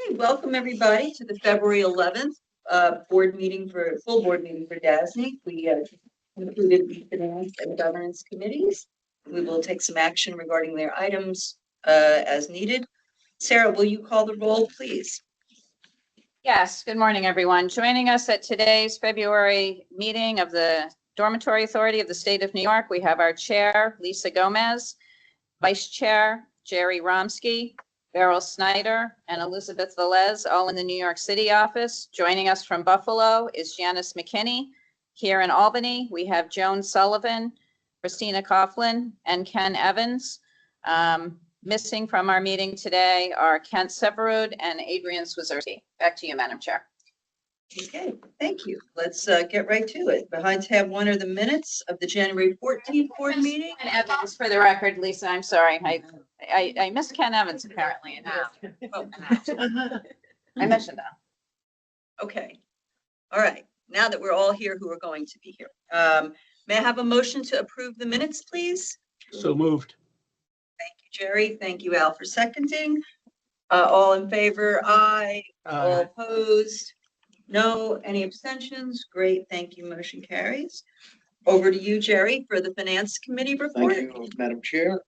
Okay, welcome everybody to the February 11th full board meeting for DASNY. We included the Finance and Governance Committees. We will take some action regarding their items as needed. Sarah, will you call the roll, please? Yes, good morning, everyone. Joining us at today's February meeting of the Dormitory Authority of the State of New York, we have our Chair, Lisa Gomez, Vice Chair, Jerry Romsky, Beryl Snyder, and Elizabeth Velez, all in the New York City office. Joining us from Buffalo is Janice McKinney. Here in Albany, we have Joan Sullivan, Christina Coughlin, and Ken Evans. Missing from our meeting today are Kent Severud and Adrian Swazerski. Back to you, Madam Chair. Okay, thank you. Let's get right to it. Behind tab 1 are the minutes of the January 14th board meeting. Ken Evans, for the record, Lisa, I'm sorry. I missed Ken Evans apparently. I mentioned that. Okay. All right. Now that we're all here who are going to be here, may I have a motion to approve the minutes, please? So moved. Thank you, Jerry. Thank you, Al, for seconding. All in favor? Aye. All opposed? No. Any abstentions? Great. Thank you. Motion carries. Over to you, Jerry, for the Finance Committee report. Thank you, Madam Chair.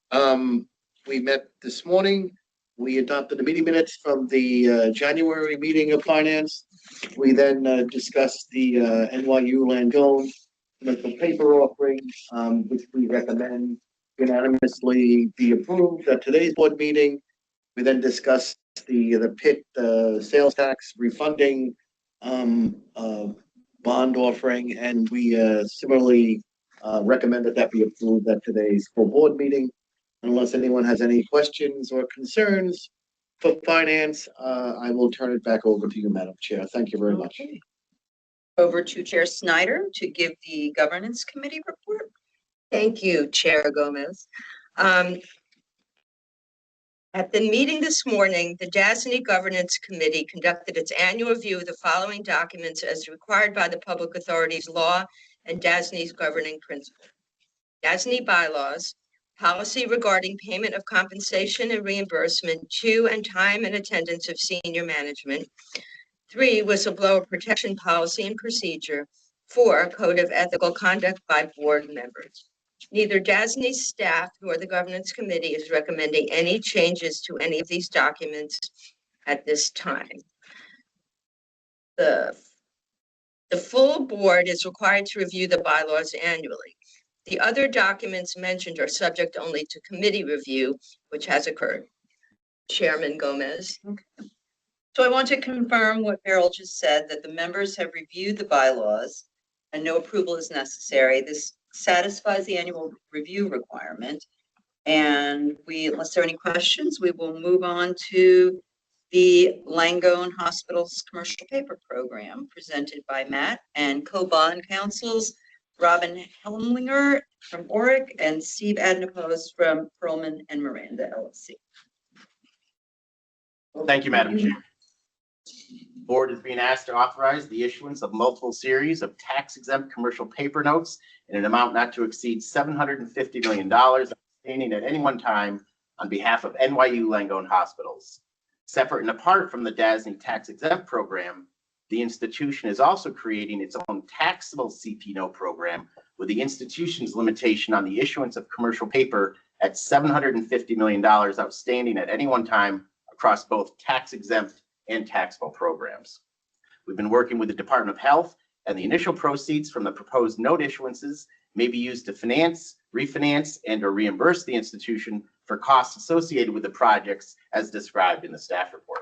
We met this morning. We adopted the meeting minutes from the January meeting of Finance. We then discussed the NYU Langone commercial paper offering, which we recommend unanimously be approved at today's board meeting. We then discussed the PIT sales tax refunding bond offering, and we similarly recommended that be approved at today's full board meeting. Unless anyone has any questions or concerns for finance, I will turn it back over to you, Madam Chair. Thank you very much. Okay. Over to Chair Snyder to give the Governance Committee report. Thank you, Chair Gomez. At the meeting this morning, the DASNY Governance Committee conducted its annual review of the following documents as required by the Public Authorities Law and DASNY's governing principle. DASNY bylaws, policy regarding payment of compensation and reimbursement to and time and attendance of senior management. 3, whistleblower protection policy and procedure. 4, code of ethical conduct by board members. Neither DASNY's staff nor the governance committee is recommending any changes to any of these documents at this time. The full board is required to review the bylaws annually. The other documents mentioned are subject only to committee review, which has occurred. Chairman Gomez. Okay. So I want to confirm what Beryl just said, that the members have reviewed the bylaws and no approval is necessary. This satisfies the annual review requirement. And unless there are any questions, we will move on to the Langone Hospital's commercial paper program presented by Matt and co-bond counsels Robin Helmlinger from Oric and Steve Adnapos from Perlman and Miranda LLC. Thank you, Madam Chair. The board is being asked to authorize the issuance of multiple series of tax-exempt commercial paper notes in an amount not to exceed $750 million outstanding at any one time on behalf of NYU Langone Hospitals. Separate and apart from the DASNY tax-exempt program, the institution is also creating its own taxable CP note program with the institution's limitation on the issuance of commercial paper at $750 million outstanding at any one time across both tax-exempt and taxable programs. We've been working with the Department of Health, and the initial proceeds from the proposed note issuances may be used to finance, refinance, and or reimburse the institution for costs associated with the projects as described in the staff report.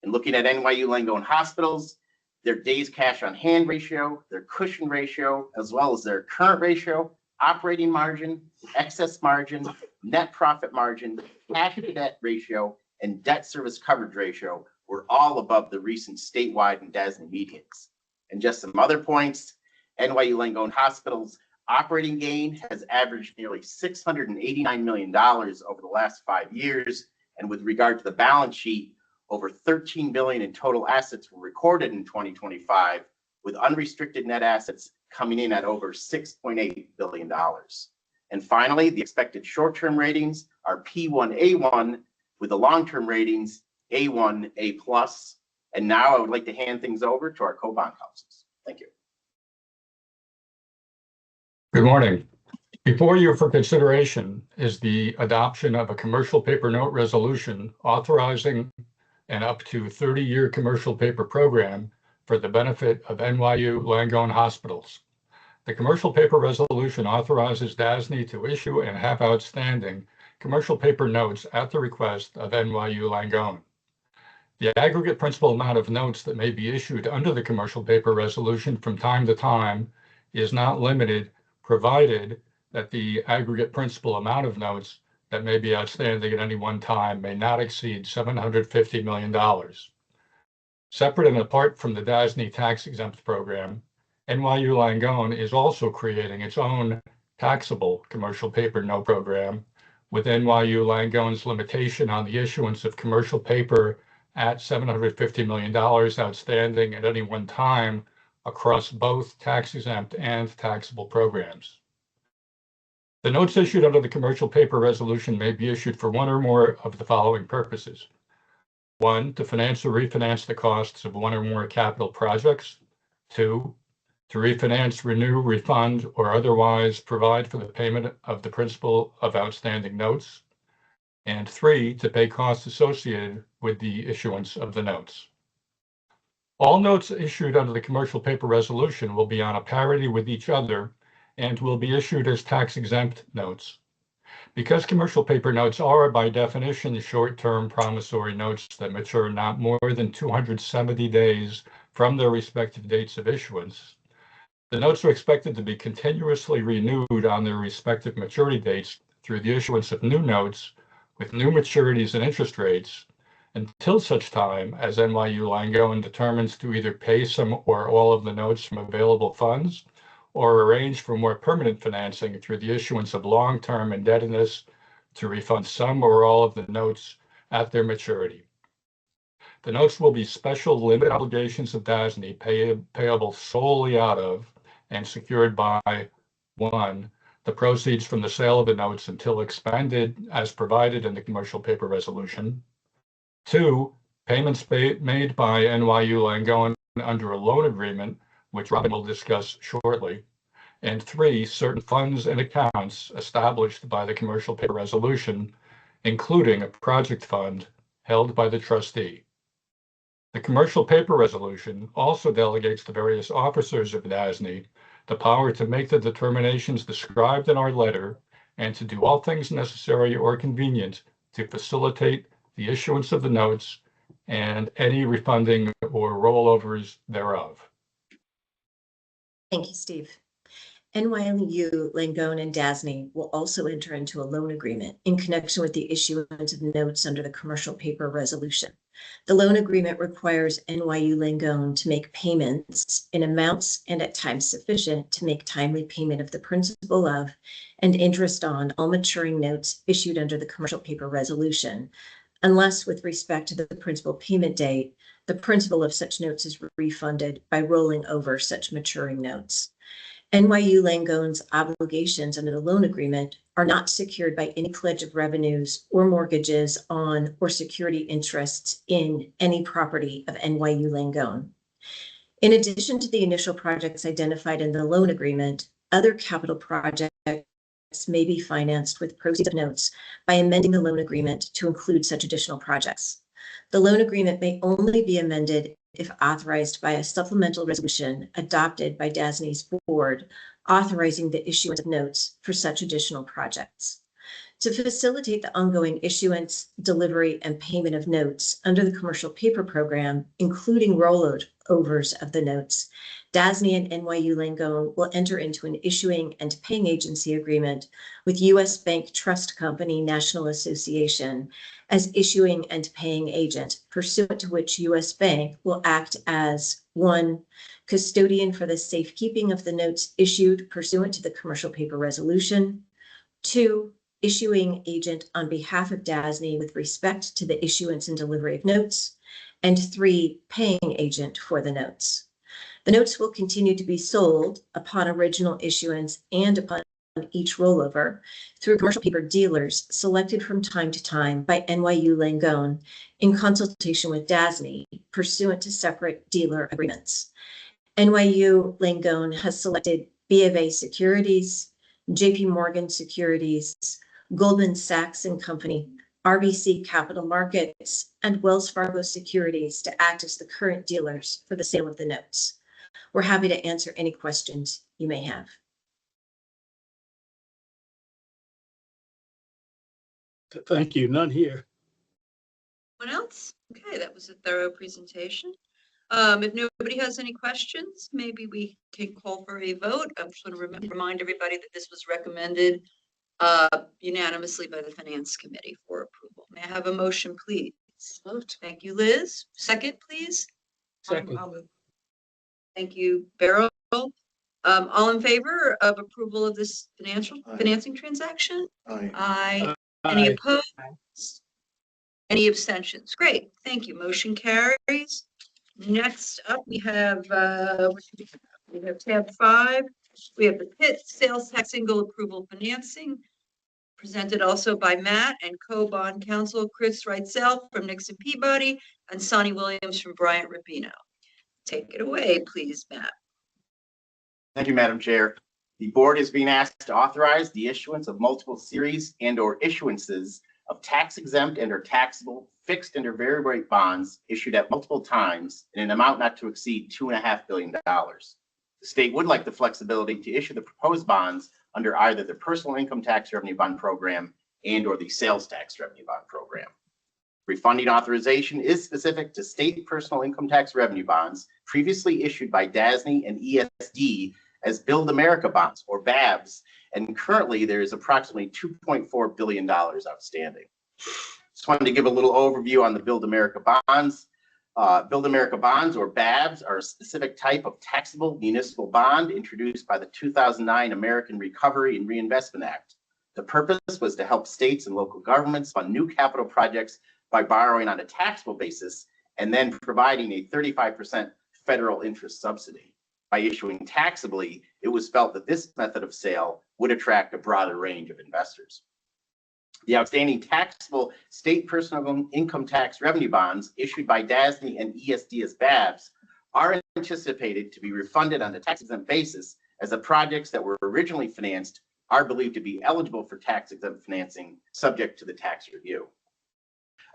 In looking at NYU Langone Hospitals, their days cash on hand ratio, their cushion ratio, as well as their current ratio, operating margin, excess margin, net profit margin, cash to debt ratio, and debt service coverage ratio were all above the recent statewide and DASNY medians. And just some other points, NYU Langone Hospital's operating gain has averaged nearly $689 million over the last 5 years. And with regard to the balance sheet, over $13 billion in total assets were recorded in 2025, with unrestricted net assets coming in at over $6.8 billion. And finally, the expected short-term ratings are P1A1, with the long-term ratings A1, A+. And now I would like to hand things over to our co-bond counsels. Thank you. Good morning. Before you for consideration is the adoption of a commercial paper note resolution authorizing an up to 30-year commercial paper program for the benefit of NYU Langone hospitals. The commercial paper resolution authorizes DASNY to issue and have outstanding commercial paper notes at the request of NYU Langone. The aggregate principal amount of notes that may be issued under the commercial paper resolution from time to time is not limited, provided that the aggregate principal amount of notes that may be outstanding at any one time may not exceed $750 million. Separate and apart from the DASNY tax exempt program, NYU Langone is also creating its own taxable commercial paper note program, with NYU Langone's limitation on the issuance of commercial paper at $750 million outstanding at any one time across both tax exempt and taxable programs. The notes issued under the commercial paper resolution may be issued for one or more of the following purposes. 1, to finance or refinance the costs of one or more capital projects. 2, to refinance, renew, refund, or otherwise provide for the payment of the principal of outstanding notes. And 3, to pay costs associated with the issuance of the notes. All notes issued under the commercial paper resolution will be on a parity with each other and will be issued as tax-exempt notes. Because commercial paper notes are by definition short-term promissory notes that mature not more than 270 days from their respective dates of issuance, the notes are expected to be continuously renewed on their respective maturity dates through the issuance of new notes with new maturities and interest rates until such time as NYU Langone determines to either pay some or all of the notes from available funds or arrange for more permanent financing through the issuance of long-term indebtedness to refund some or all of the notes at their maturity. The notes will be special limit obligations of DASNY payable solely out of and secured by 1, the proceeds from the sale of the notes until expended as provided in the commercial paper resolution. 2, payments made by NYU Langone under a loan agreement, which Robin will discuss shortly. And 3, certain funds and accounts established by the commercial paper resolution, including a project fund held by the trustee. The commercial paper resolution also delegates to various officers of DASNY the power to make the determinations described in our letter and to do all things necessary or convenient to facilitate the issuance of the notes and any refunding or rollovers thereof. Thank you, Steve. NYU Langone and DASNY will also enter into a loan agreement in connection with the issuance of notes under the commercial paper resolution. The loan agreement requires NYU Langone to make payments in amounts and at times sufficient to make timely payment of the principal of and interest on all maturing notes issued under the commercial paper resolution, unless with respect to the principal payment date, the principal of such notes is refunded by rolling over such maturing notes. NYU Langone's obligations under the loan agreement are not secured by any pledge of revenues or mortgages on or security interests in any property of NYU Langone. In addition to the initial projects identified in the loan agreement, other capital projects may be financed with proceeds of notes by amending the loan agreement to include such additional projects. The loan agreement may only be amended if authorized by a supplemental resolution adopted by DASNY's board, authorizing the issuance of notes for such additional projects. To facilitate the ongoing issuance, delivery, and payment of notes under the commercial paper program, including rollovers of the notes, DASNY and NYU Langone will enter into an issuing and paying agency agreement with U.S. Bank Trust Company National Association as issuing and paying agent, pursuant to which U.S. Bank will act as 1, custodian for the safekeeping of the notes issued pursuant to the commercial paper resolution, 2, issuing agent on behalf of DASNY with respect to the issuance and delivery of notes, and 3, paying agent for the notes. The notes will continue to be sold upon original issuance and upon each rollover through commercial paper dealers selected from time to time by NYU Langone in consultation with DASNY pursuant to separate dealer agreements. NYU Langone has selected B of A Securities, JP Morgan Securities, Goldman Sachs and Company, RBC Capital Markets, and Wells Fargo Securities to act as the current dealers for the sale of the notes. We're happy to answer any questions you may have. Thank you. None here. Anyone else? Okay, that was a thorough presentation. If nobody has any questions, maybe we can call for a vote. I just want to remind everybody that this was recommended unanimously by the Finance Committee for approval. May I have a motion, please? Moved. Thank you, Liz. Second, please. Second. Thank you, Beryl. All in favor of approval of this Aye. financing transaction? Aye. Aye. Any Aye. opposed? Any abstentions? Great, thank you. Motion carries. Next up, we have tab 5. We have the PIT sales tax single approval financing, presented also by Matt and co-bond counsel Chris Reitzel from Nixon Peabody and Sonny Williams from Bryant Rapino. Take it away, please, Matt. Thank you, Madam Chair. The board is being asked to authorize the issuance of multiple series and/or issuances of tax-exempt and/or taxable fixed and/or variable rate bonds issued at multiple times in an amount not to exceed $2.5 billion. The state would like the flexibility to issue the proposed bonds under either the personal income tax revenue bond program and/or the sales tax revenue bond program. Refunding authorization is specific to state personal income tax revenue bonds previously issued by DASNY and ESD as Build America bonds, or BABs, and currently there is approximately $2.4 billion outstanding. Just wanted to give a little overview on the Build America bonds. Build America bonds, or BABs, are a specific type of taxable municipal bond introduced by the 2009 American Recovery and Reinvestment Act. The purpose was to help states and local governments fund new capital projects by borrowing on a taxable basis and then providing a 35% federal interest subsidy. By issuing taxably, it was felt that this method of sale would attract a broader range of investors. The outstanding taxable state personal income tax revenue bonds issued by DASNY and ESD as BABs are anticipated to be refunded on a tax-exempt basis, as the projects that were originally financed are believed to be eligible for tax-exempt financing subject to the tax review.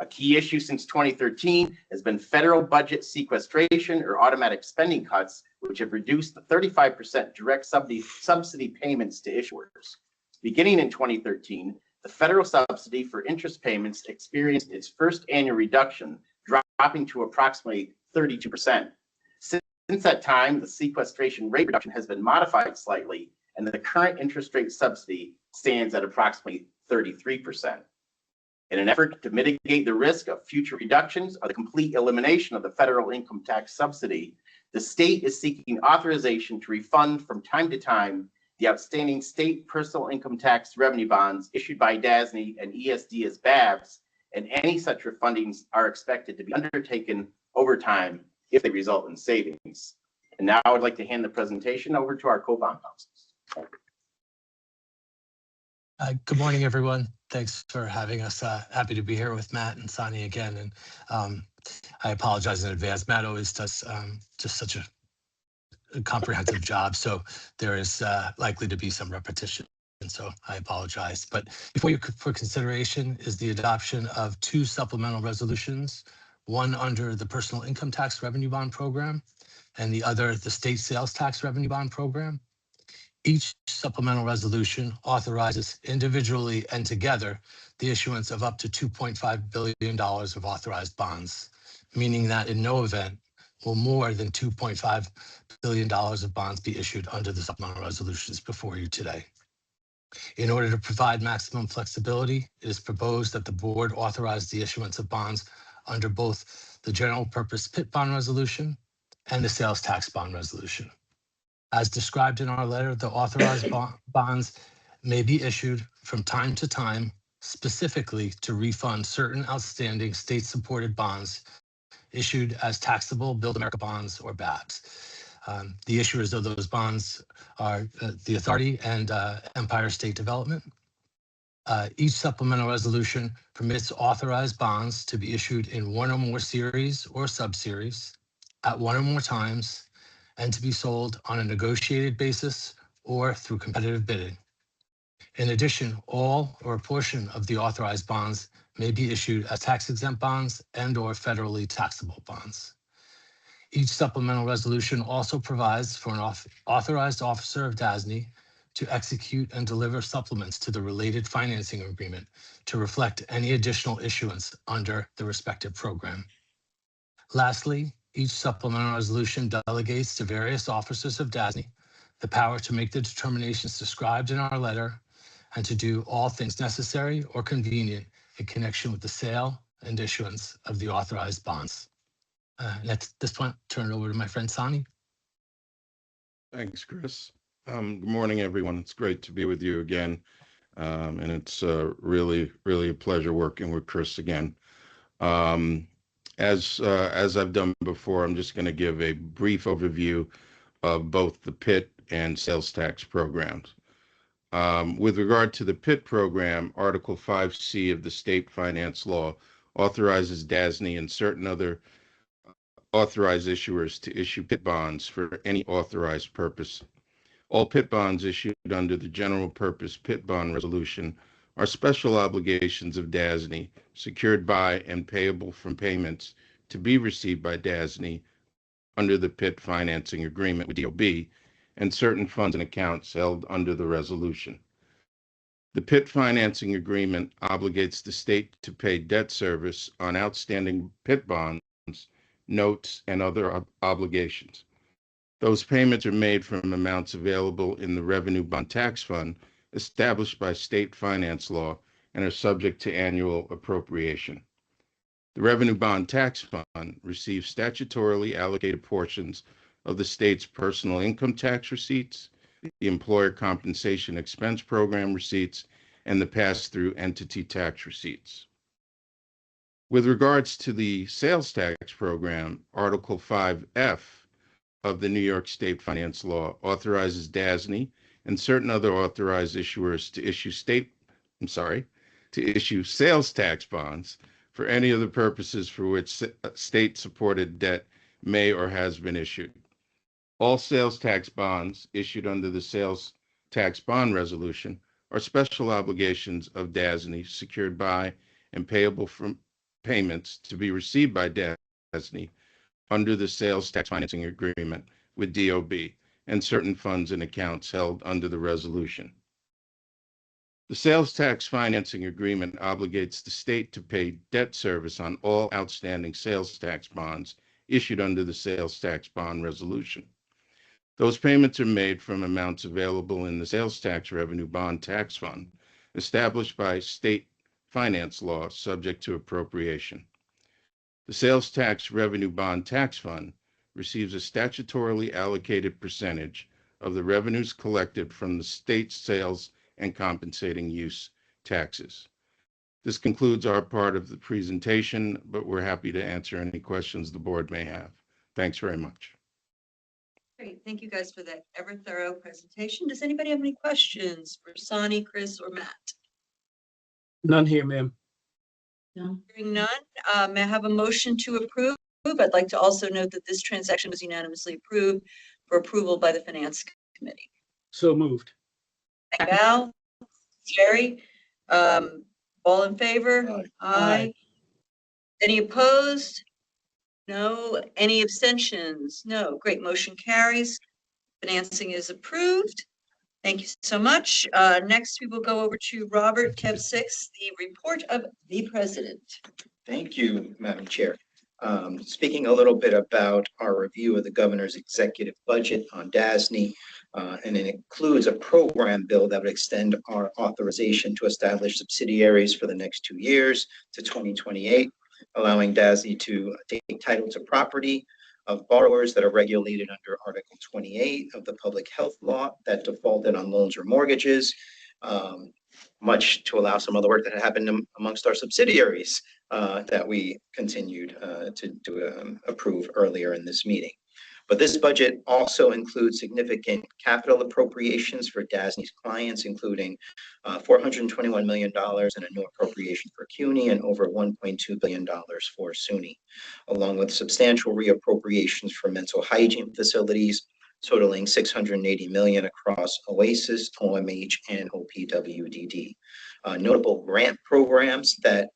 A key issue since 2013 has been federal budget sequestration or automatic spending cuts, which have reduced the 35% direct subsidy payments to issuers. Beginning in 2013, the federal subsidy for interest payments experienced its first annual reduction, dropping to approximately 32%. Since that time, the sequestration rate reduction has been modified slightly, and the current interest rate subsidy stands at approximately 33%. In an effort to mitigate the risk of future reductions or the complete elimination of the federal income tax subsidy, the state is seeking authorization to refund from time to time the outstanding state personal income tax revenue bonds issued by DASNY and ESD as BABs, and any such refundings are expected to be undertaken over time if they result in savings. And now I would like to hand the presentation over to our co-bond counsels. Good morning, everyone. Thanks for having us. Happy to be here with Matt and Sonny again. And I apologize in advance. Matt always does just such a comprehensive job. So there is likely to be some repetition. And so I apologize. But before you for consideration is the adoption of 2 supplemental resolutions, one under the personal income tax revenue bond program and the other the state sales tax revenue bond program. Each supplemental resolution authorizes individually and together the issuance of up to $2.5 billion of authorized bonds, meaning that in no event will more than $2.5 billion of bonds be issued under the supplemental resolutions before you today. In order to provide maximum flexibility, it is proposed that the board authorize the issuance of bonds under both the general purpose PIT bond resolution and the sales tax bond resolution. As described in our letter, the authorized bonds may be issued from time to time, specifically to refund certain outstanding state-supported bonds issued as taxable Build America bonds or BABs. The issuers of those bonds are the Authority and Empire State Development. Each supplemental resolution permits authorized bonds to be issued in one or more series or subseries at one or more times and to be sold on a negotiated basis or through competitive bidding. In addition, all or a portion of the authorized bonds may be issued as tax-exempt bonds and/or federally taxable bonds. Each supplemental resolution also provides for an authorized officer of DASNY to execute and deliver supplements to the related financing agreement to reflect any additional issuance under the respective program. Lastly, each supplemental resolution delegates to various officers of DASNY the power to make the determinations described in our letter and to do all things necessary or convenient in connection with the sale and issuance of the authorized bonds. And at this point, turn it over to my friend Sonny. Thanks, Chris. Good morning, everyone. It's great to be with you again. And it's really a pleasure working with Chris again. As I've done before, I'm just going to give a brief overview of both the PIT and sales tax programs. With regard to the PIT program, Article 5C of the state finance law authorizes DASNY and certain other authorized issuers to issue PIT bonds for any authorized purpose. All PIT bonds issued under the general purpose PIT bond resolution are special obligations of DASNY secured by and payable from payments to be received by DASNY under the PIT financing agreement with DOB and certain funds and accounts held under the resolution. The PIT financing agreement obligates the state to pay debt service on outstanding PIT bonds, notes, and other obligations. Those payments are made from amounts available in the Revenue Bond Tax Fund established by state finance law and are subject to annual appropriation. The Revenue Bond Tax Fund receives statutorily allocated portions of the state's personal income tax receipts, the Employer Compensation Expense Program receipts, and the pass-through entity tax receipts. With regards to the sales tax program, Article 5F of the New York State Finance Law authorizes DASNY and certain other authorized issuers to issue sales tax bonds for any of the purposes for which state-supported debt may or has been issued. All sales tax bonds issued under the sales tax bond resolution are special obligations of DASNY secured by and payable from payments to be received by DASNY under the sales tax financing agreement with DOB and certain funds and accounts held under the resolution. The sales tax financing agreement obligates the state to pay debt service on all outstanding sales tax bonds issued under the sales tax bond resolution. Those payments are made from amounts available in the Sales Tax Revenue Bond Tax Fund, established by state finance law subject to appropriation. The Sales Tax Revenue Bond Tax Fund receives a statutorily allocated percentage of the revenues collected from the state's sales and compensating use taxes. This concludes our part of the presentation, but we're happy to answer any questions the board may have. Thanks very much. Great, thank you guys for that ever thorough presentation. Does anybody have any questions for Sonny, Chris, or Matt? None here, ma'am. Hearing none, may I have a motion to approve? I'd like to also note that this transaction was unanimously approved for approval by the Finance Committee. So moved. Val, Jerry, all in favor? Aye. Aye. Any opposed? No. Any abstentions? No. Great, motion carries. Financing is approved. Thank you so much. Next, we will go over to Robert Kev 6, the report of the president. Thank you, Madam Chair. Speaking a little bit about our review of the governor's executive budget on DASNY, and it includes a program bill that would extend our authorization to establish subsidiaries for the next 2 years to 2028, allowing DASNY to take title to property of borrowers that are regulated under Article 28 of the Public Health Law that defaulted on loans or mortgages, much to allow some other work that had happened amongst our subsidiaries that we continued to approve earlier in this meeting. But this budget also includes significant capital appropriations for DASNY's clients, including $421 million in a new appropriation for CUNY and over $1.2 billion for SUNY, along with substantial reappropriations for mental hygiene facilities, totaling $680 million across OASIS, OMH, and OPWDD. Notable grant programs that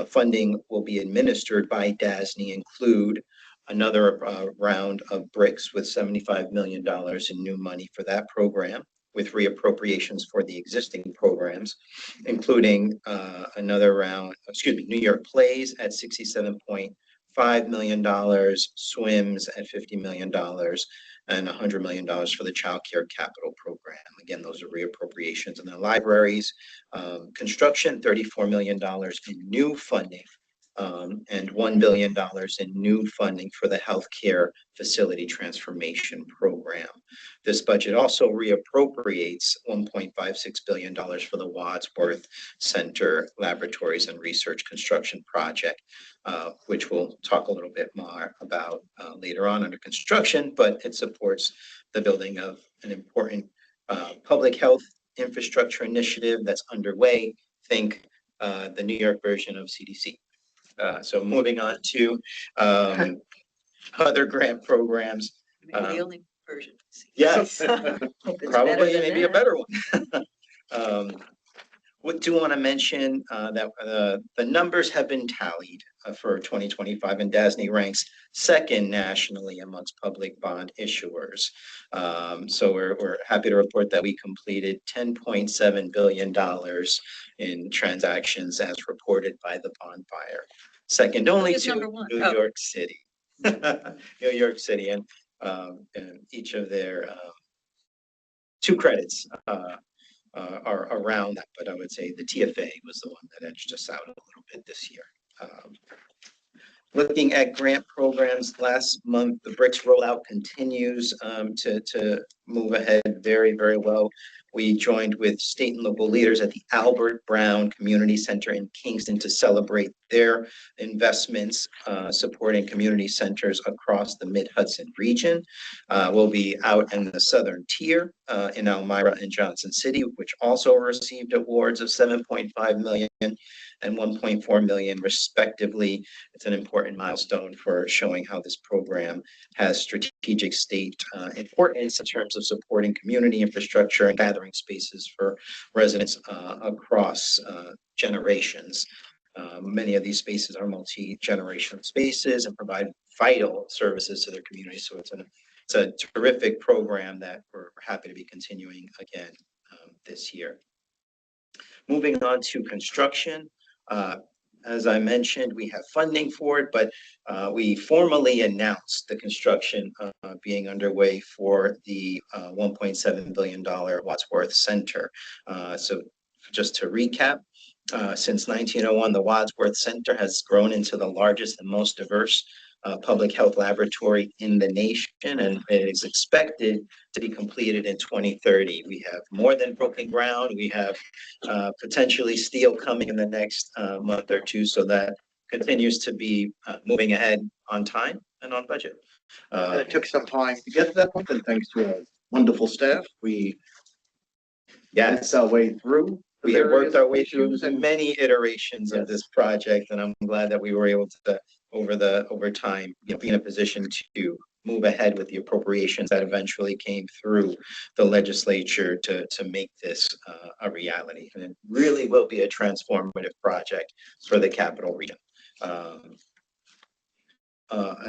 funding will be administered by DASNY include another round of BRICS with $75 million in new money for that program, with reappropriations for the existing programs, including another round, New York Plays at $67.5 million, SWIMS at $50 million, and $100 million for the Child Care Capital Program. Again, those are reappropriations. And then libraries, construction, $34 million in new funding, and $1 billion in new funding for the Healthcare Facility Transformation Program. This budget also reappropriates $1.56 billion for the Wadsworth Center Laboratories and Research Construction Project, which we'll talk a little bit more about later on under construction, but it supports the building of an important public health infrastructure initiative that's underway. Think the New York version of CDC. So moving on to other grant programs. Maybe the only version. Yes, Hope it's better probably than maybe a that. better one. We do want to mention that the numbers have been tallied for 2025, and DASNY ranks second nationally amongst public bond issuers. So we're happy to report that we completed $10.7 billion in transactions as reported by the bond buyer. Second only Who's to number one? New Oh. York City. New York City, and each of their two credits are around that, but I would say the TFA was the one that edged us out a little bit this year. Looking at grant programs, last month, the BRICS rollout continues to move ahead very, very well. We joined with state and local leaders at the Albert Brown Community Center in Kingston to celebrate their investments supporting community centers across the Mid-Hudson region. We'll be out in the Southern Tier in Elmira and Johnson City, which also received awards of $7.5 million and $1.4 million respectively. It's an important milestone for showing how this program has strategic state importance in terms of supporting community infrastructure and gathering spaces for residents across generations. Many of these spaces are multi-generational spaces and provide vital services to their community. So it's a terrific program that we're happy to be continuing again this year. Moving on to construction. As I mentioned, we have funding for it, but we formally announced the construction being underway for the $1.7 billion Wadsworth Center. So just to recap, since 1901, the Wadsworth Center has grown into the largest and most diverse public health laboratory in the nation, and it is expected to be completed in 2030. We have more than broken ground. We have potentially steel coming in the next month or two, so that continues to be moving ahead on time and on budget. It took some time to get to that point, and thanks to a wonderful staff, we Yes, our way through. we have worked our way through issues and many iterations of this project, and I'm glad that we were able to, over time, be in a position to move ahead with the appropriations that eventually came through the legislature to make this a reality. And it really will be a transformative project for the capital region.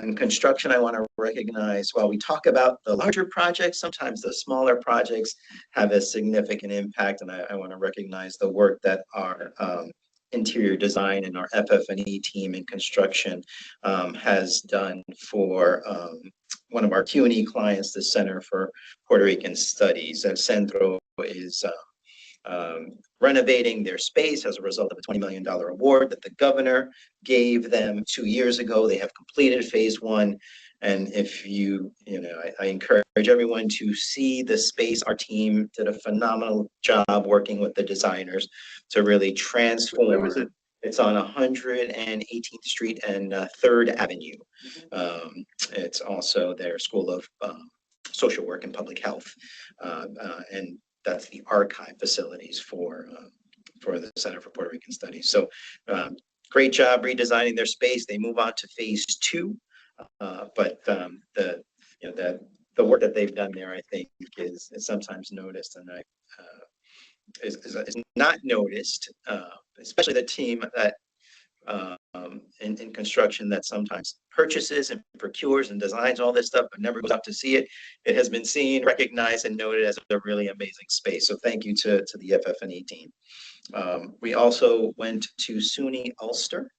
In construction, I want to recognize, while we talk about the larger projects, sometimes the smaller projects have a significant impact, and I want to recognize the work that our interior design and our FF&E team in construction has done for one of our CUNY clients, the Center for Puerto Rican Studies. El Centro is renovating their space as a result of a $20 million award that the governor gave them 2 years ago. They have completed phase one. And if I encourage everyone to see the space. Our team did a phenomenal job working with the designers to really transform. Where was it? It's on 118th Street and 3rd Avenue. It's also their School of Social Work and Public Health. And that's the archive facilities for the Center for Puerto Rican Studies. So great job redesigning their space. They move on to phase 2. But the work that they've done there, I think, is sometimes noticed, and is not noticed, especially the team that in construction that sometimes purchases and procures and designs all this stuff, but never goes out to see it. It has been seen, recognized, and noted as a really amazing space. So thank you to the FF&E team. We also went to SUNY Ulster,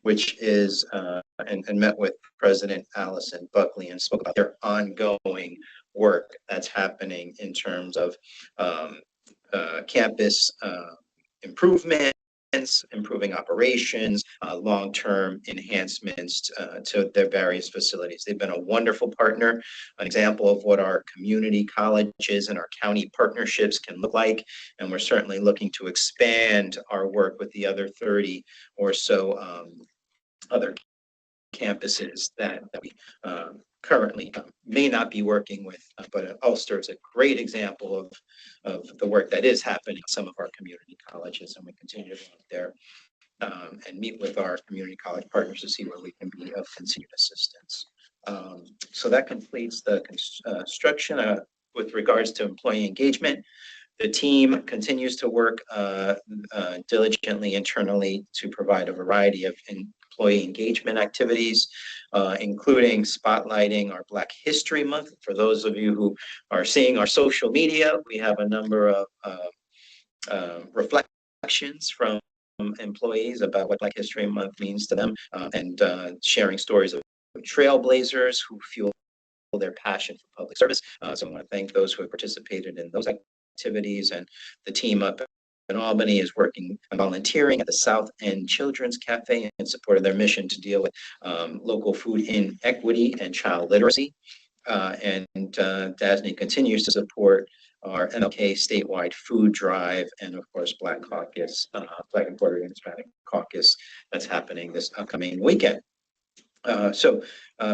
which is and met with President Allison Buckley and spoke about their ongoing work that's happening in terms of campus improvements, improving operations, long-term enhancements to their various facilities. They've been a wonderful partner, an example of what our community colleges and our county partnerships can look like. And we're certainly looking to expand our work with the other 30 or so other campuses that we currently may not be working with, but Ulster is a great example of the work that is happening in some of our community colleges, and we continue to go up there and meet with our community college partners to see where we can be of continued assistance. So that completes the construction. With regards to employee engagement, the team continues to work diligently internally to provide a variety of employee engagement activities, including spotlighting our Black History Month. For those of you who are seeing our social media, we have a number of reflections from employees about what Black History Month means to them, and sharing stories of trailblazers who fuel their passion for public service. So I want to thank those who have participated in those activities, and the team up in Albany is working and volunteering at the South End Children's Cafe in support of their mission to deal with local food inequity and child literacy. And DASNY continues to support our MLK statewide food drive, and of course Black Caucus, Black and Puerto Rican Hispanic Caucus that's happening this upcoming weekend.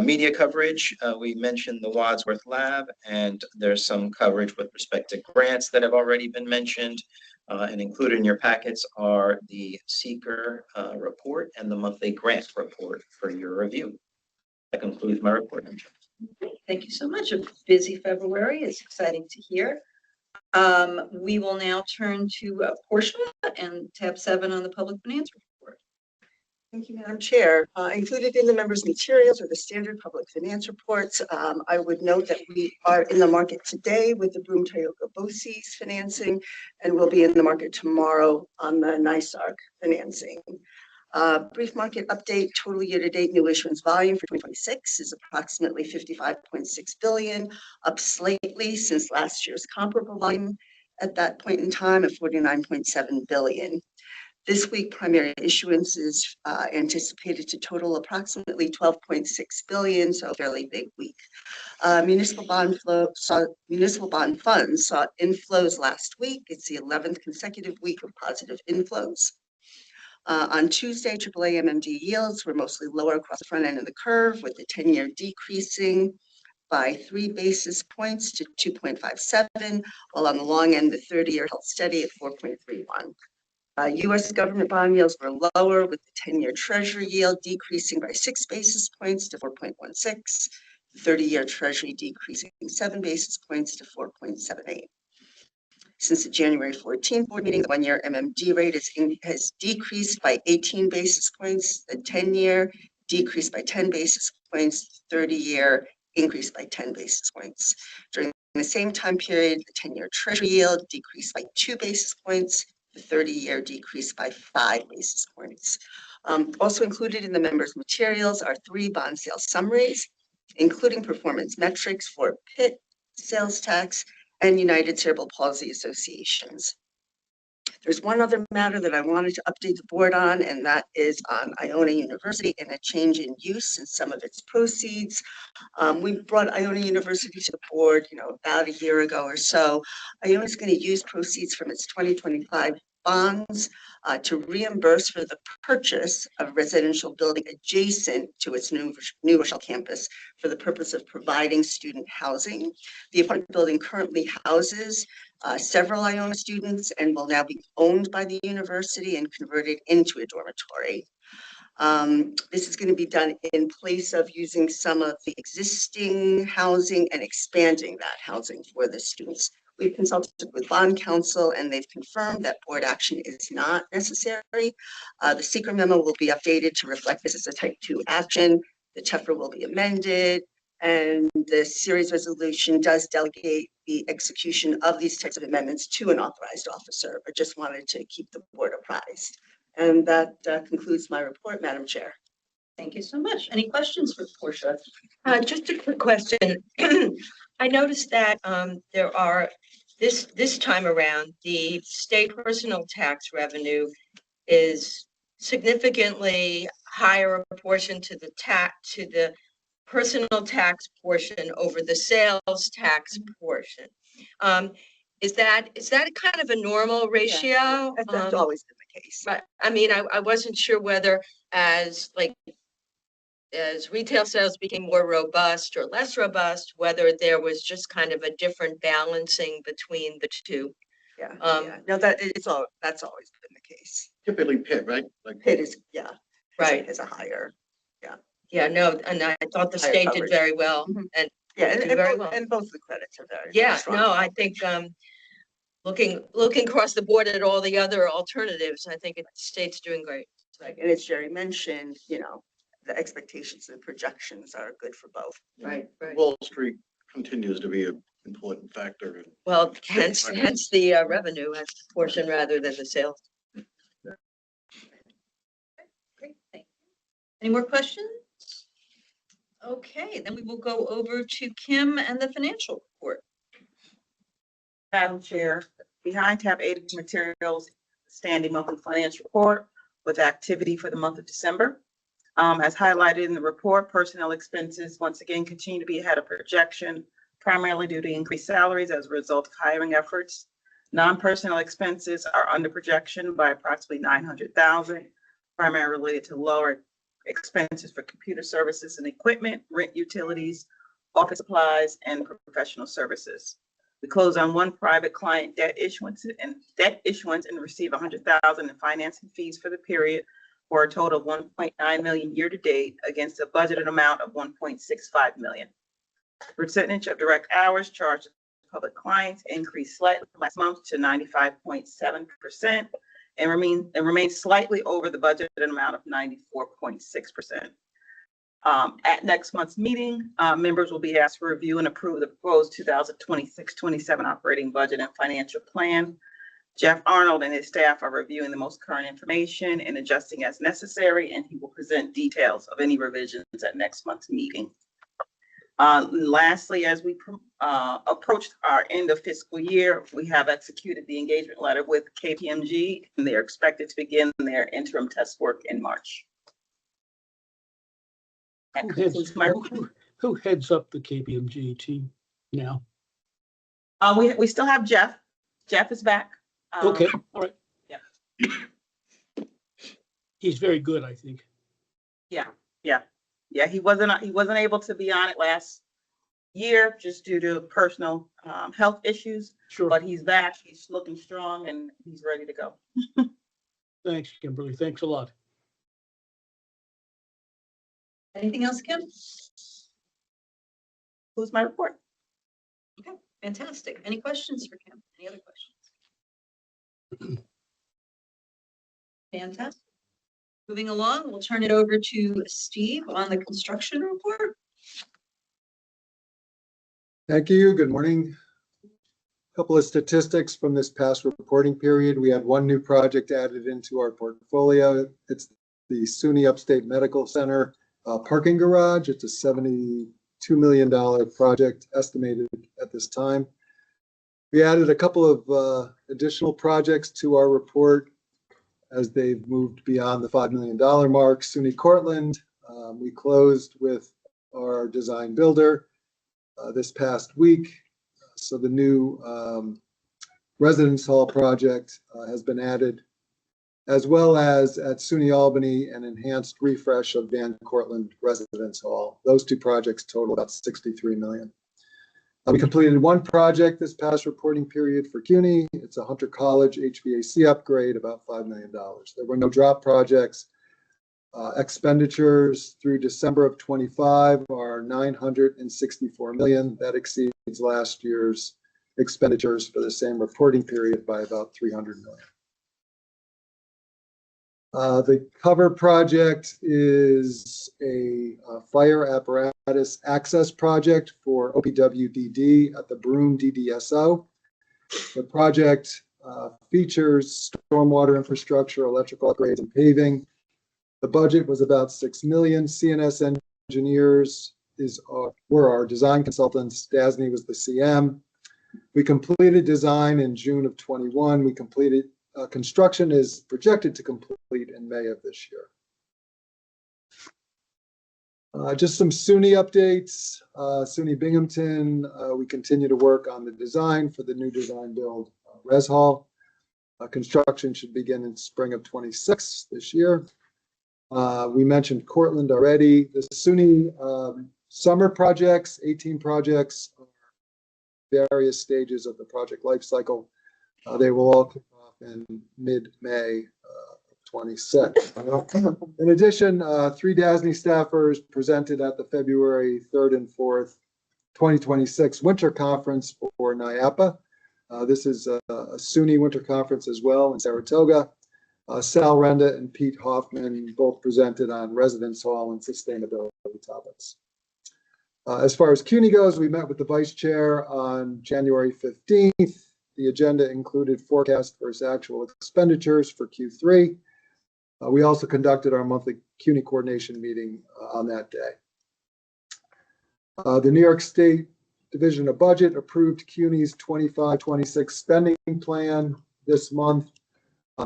Media coverage, we mentioned the Wadsworth Lab, and there's some coverage with respect to grants that have already been mentioned, and included in your packets are the seeker report and the monthly grant report for your review. That concludes my report. Thank you so much. A busy February. It's exciting to hear. We will now turn to Portia and tab 7 on the public finance report. Thank you, Madam Chair. Included in the members' materials are the standard public finance reports. I would note that we are in the market today with the Broome Tioga BOCES financing, and we'll be in the market tomorrow on the NYSARC financing. Brief market update: total year-to-date new issuance volume for 2026 is approximately $55.6 billion, up slightly since last year's comparable volume at that point in time of $49.7 billion. This week, primary issuance is anticipated to total approximately $12.6 billion, so a fairly big week. Municipal bond funds saw inflows last week. It's the 11th consecutive week of positive inflows. On Tuesday, AAA MMD yields were mostly lower across the front end of the curve, with the 10-year decreasing by 3 basis points to 2.57, while on the long end, the 30-year held steady at 4.31. U.S. government bond yields were lower, with the 10-year Treasury yield decreasing by 6 basis points to 4.16, the 30-year Treasury decreasing 7 basis points to 4.78. Since the January 14th board meeting, the 1-year MMD rate has decreased by 18 basis points, the 10-year decreased by 10 basis points, the 30-year increased by 10 basis points. During the same time period, the 10-year Treasury yield decreased by 2 basis points, the 30-year decreased by 5 basis points. Also included in the members' materials are 3 bond sales summaries, including performance metrics for Pitt, sales tax, and United Cerebral Palsy Associations. There's one other matter that I wanted to update the board on, and that is on Iona University and a change in use in some of its proceeds. We brought Iona University to the board, about a year ago or so. Iona is going to use proceeds from its 2025 bonds to reimburse for the purchase of residential building adjacent to its New Rochelle campus for the purpose of providing student housing. The apartment building currently houses several Iona students and will now be owned by the university and converted into a dormitory. This is going to be done in place of using some of the existing housing and expanding that housing for the students. We've consulted with bond counsel and they've confirmed that board action is not necessary. The secret memo will be updated to reflect this as a type 2 action. The TEFRA will be amended and the series resolution does delegate the execution of these types of amendments to an authorized officer, but just wanted to keep the board apprised. And that concludes my report, Madam Chair. Thank you so much. Any questions for Portia? Just a quick question. I noticed that there are, this time around, the state personal tax revenue is significantly higher proportion to the personal tax portion over the sales tax portion. Is that kind of a normal ratio? That's always been the case. But I mean, I wasn't sure whether as retail sales became more robust or less robust, whether there was just kind of a different balancing between the two. Yeah, no, that's always been the case. Typically Pitt, right? Like Pitt is, yeah. Right. Is a higher, Yeah, no, and I thought the Higher state coverage. did very well. And yeah, do very well. and both the credits are very yeah, strong. no, I think looking across the board at all the other alternatives, I think the state's doing great. Like, and as Jerry mentioned, the expectations and projections are good for both. Right. Wall Street continues to be an important factor in Well, hence the revenue as a portion rather than the sales. Great, thank you. Any more questions? Okay, then we will go over to Kim and the financial report. Madam Chair, behind tab 8 of materials, standing monthly financial report with activity for the month of December. As highlighted in the report, personnel expenses once again continue to be ahead of projection, primarily due to increased salaries as a result of hiring efforts. Non-personnel expenses are under projection by approximately $900,000, primarily related to lower expenses for computer services and equipment, rent, utilities, office supplies, and professional services. We close on one private client debt issuance and receive $100,000 in financing fees for the period, for a total of $1.9 million year to date against a budgeted amount of $1.65 million. Percentage of direct hours charged to public clients increased slightly last month to 95.7% and remains slightly over the budgeted amount of 94.6%. At next month's meeting, members will be asked to review and approve the proposed 2026-27 operating budget and financial plan. Jeff Arnold and his staff are reviewing the most current information and adjusting as necessary, and he will present details of any revisions at next month's meeting. Lastly, as we approached our end of fiscal year, we have executed the engagement letter with KPMG, and they're expected to begin their interim test work in March. That concludes my report. Who heads up the KPMG team now? We still have Jeff. Jeff is back. Okay, all right. Yeah. He's very good, I think. Yeah. He wasn't able to be on it last year just due to personal health issues. Sure. But he's back. He's looking strong and he's ready to go. Thanks, Kimberly. Thanks a lot. Anything else, Kim? Who's my report? Okay, fantastic. Any questions for Kim? Any other questions? Fantastic. Moving along, we'll turn it over to Steve on the construction report. Thank you. Good morning. A couple of statistics from this past reporting period. We had one new project added into our portfolio. It's the SUNY Upstate Medical Center parking garage. It's a $72 million project estimated at this time. We added a couple of additional projects to our report as they've moved beyond the $5 million mark. SUNY Cortland, we closed with our design builder this past week. So the new residence hall project has been added, as well as at SUNY Albany, an enhanced refresh of Van Cortlandt Residence Hall. Those two projects total about $63 million. We completed one project this past reporting period for CUNY. It's a Hunter College HVAC upgrade, about $5 million. There were no drop projects. Expenditures through December of 25 are $964 million. That exceeds last year's expenditures for the same reporting period by about $300 million. The cover project is a fire apparatus access project for OPWDD at the Broome DDSO. The project features stormwater infrastructure, electrical upgrades, and paving. The budget was about $6 million. CNS Engineers were our design consultants. DASNY was the CM. We completed design in June of 21. We completed construction is projected to complete in May of this year. Just some SUNY updates. SUNY Binghamton, we continue to work on the design for the new design build Res Hall. Construction should begin in spring of 26 this year. We mentioned Cortland already. The SUNY summer projects, 18 projects, various stages of the project life cycle. They will all kick off in mid-May 26. In addition, 3 DASNY staffers presented at the February 3rd and 4th, 2026 Winter Conference for NIAPA. This is a SUNY Winter Conference as well in Saratoga. Sal Renda and Pete Hoffman both presented on residence hall and sustainability topics. As far as CUNY goes, we met with the vice chair on January 15th. The agenda included forecast versus actual expenditures for Q3. We also conducted our monthly CUNY coordination meeting on that day. The New York State Division of Budget approved CUNY's 25-26 spending plan this month.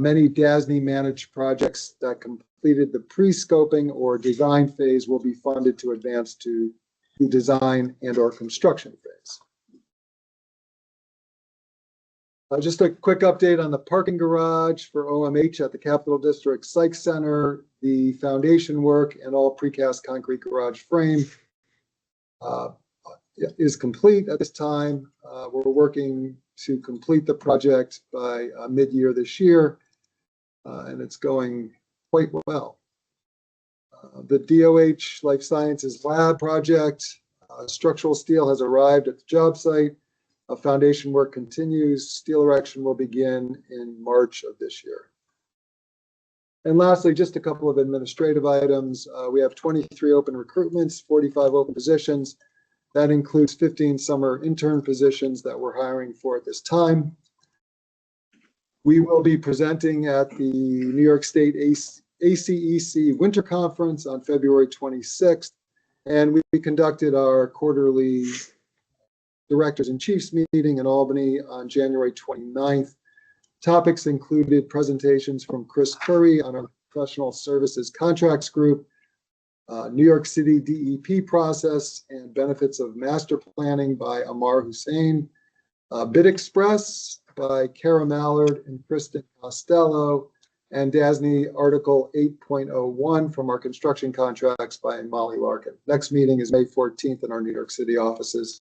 Many DASNY managed projects that completed the pre-scoping or design phase will be funded to advance to the design and or construction phase. Just a quick update on the parking garage for OMH at the Capitol District Psych Center. The foundation work and all precast concrete garage frame is complete at this time. We're working to complete the project by mid-year this year, and it's going quite well. The DOH Life Sciences Lab project, structural steel has arrived at the job site. Foundation work continues. Steel erection will begin in March of this year. And lastly, just a couple of administrative items. We have 23 open recruitments, 45 open positions. That includes 15 summer intern positions that we're hiring for at this time. We will be presenting at the New York State ACEC Winter Conference on February 26th. And we conducted our quarterly Directors and Chiefs meeting in Albany on January 29th. Topics included presentations from Chris Curry on our professional services contracts group, New York City DEP process and benefits of master planning by Amar Hussain, Bid Express by Kara Mallard and Kristen Costello, and DASNY Article 8.01 from our construction contracts by Molly Larkin. Next meeting is May 14th in our New York City offices.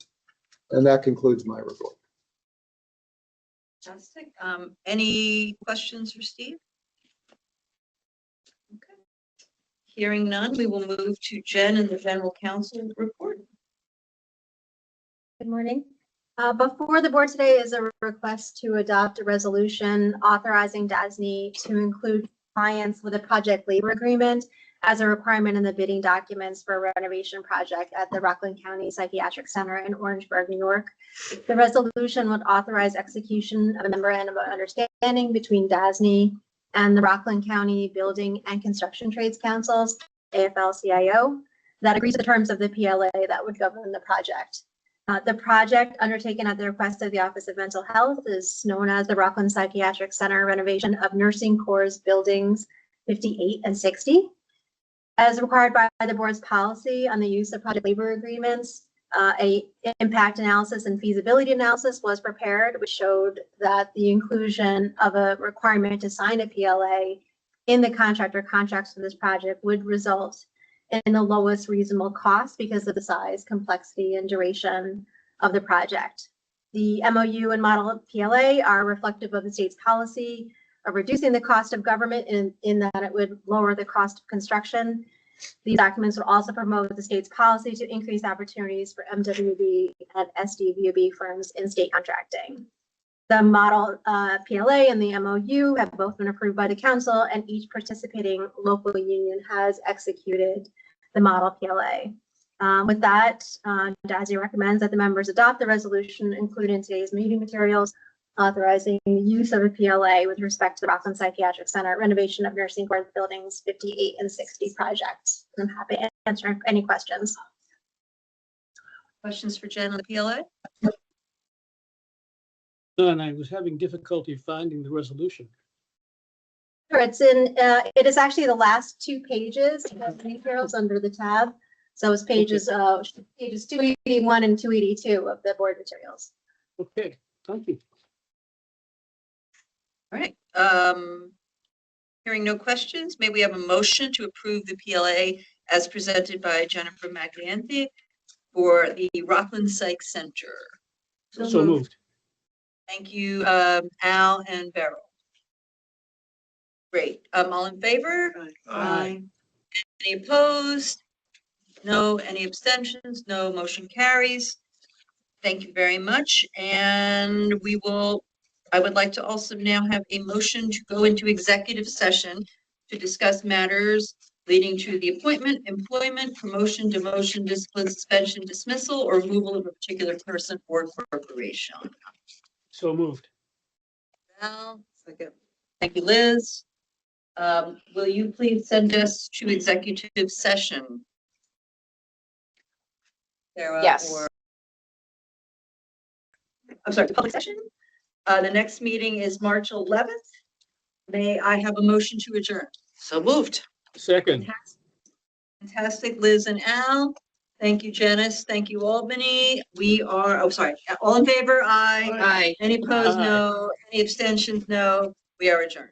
And that concludes my report. Fantastic. Any questions for Steve? Okay. Hearing none, we will move to Jen and the General Counsel report. Good morning. Before the board today is a request to adopt a resolution authorizing DASNY to include compliance with a project labor agreement as a requirement in the bidding documents for a renovation project at the Rockland County Psychiatric Center in Orangeburg, New York. The resolution would authorize execution of a memorandum of understanding between DASNY and the Rockland County Building and Construction Trades Councils, AFL-CIO, that agrees to the terms of the PLA that would govern the project. The project undertaken at the request of the Office of Mental Health is known as the Rockland Psychiatric Center renovation of Nursing Corps buildings 58 and 60. As required by the board's policy on the use of project labor agreements, A impact analysis and feasibility analysis was prepared, which showed that the inclusion of a requirement to sign a PLA in the contract or contracts for this project would result in the lowest reasonable cost because of the size, complexity, and duration of the project. The MOU and model PLA are reflective of the state's policy of reducing the cost of government in that it would lower the cost of construction. These documents would also promote the state's policy to increase opportunities for MWB and SDVOB firms in state contracting. The model PLA and the MOU have both been approved by the council, and each participating local union has executed the model PLA. With that, DASNY recommends that the members adopt the resolution included in today's meeting materials authorizing the use of a PLA with respect to the Rockland Psychiatric Center renovation of nursing home buildings 58 and 60 projects. I'm happy to answer any questions. Questions for Jen on the PLA? And I was having difficulty finding the resolution. Sure, it's in, it is actually the last 2 pages of the materials under the tab. So it's pages 281 and 282 of the board materials. Okay, thank you. All right. Hearing no questions, may we have a motion to approve the PLA as presented by Jennifer Maglianti for the Rockland Psych Center? So moved. Thank you, Al and Beryl. Great. All in favor? Aye. Any opposed? No. Any abstentions? No. Motion carries. Thank you very much. And I would like to also now have a motion to go into executive session to discuss matters leading to the appointment, employment, promotion, demotion, discipline, suspension, dismissal, or removal of a particular person or corporation. So moved. Val, second. Thank you, Liz. Will you please send us to executive session? Sarah, Yes. I'm sorry, public session? The next meeting is March 11th. May I have a motion to adjourn? So moved. Second. Fantastic, Liz and Al. Thank you, Janice. Thank you, Albany. We are, oh, sorry, all in favor? Aye. Aye. Any opposed? Aye. No. Any abstentions? No. We are adjourned.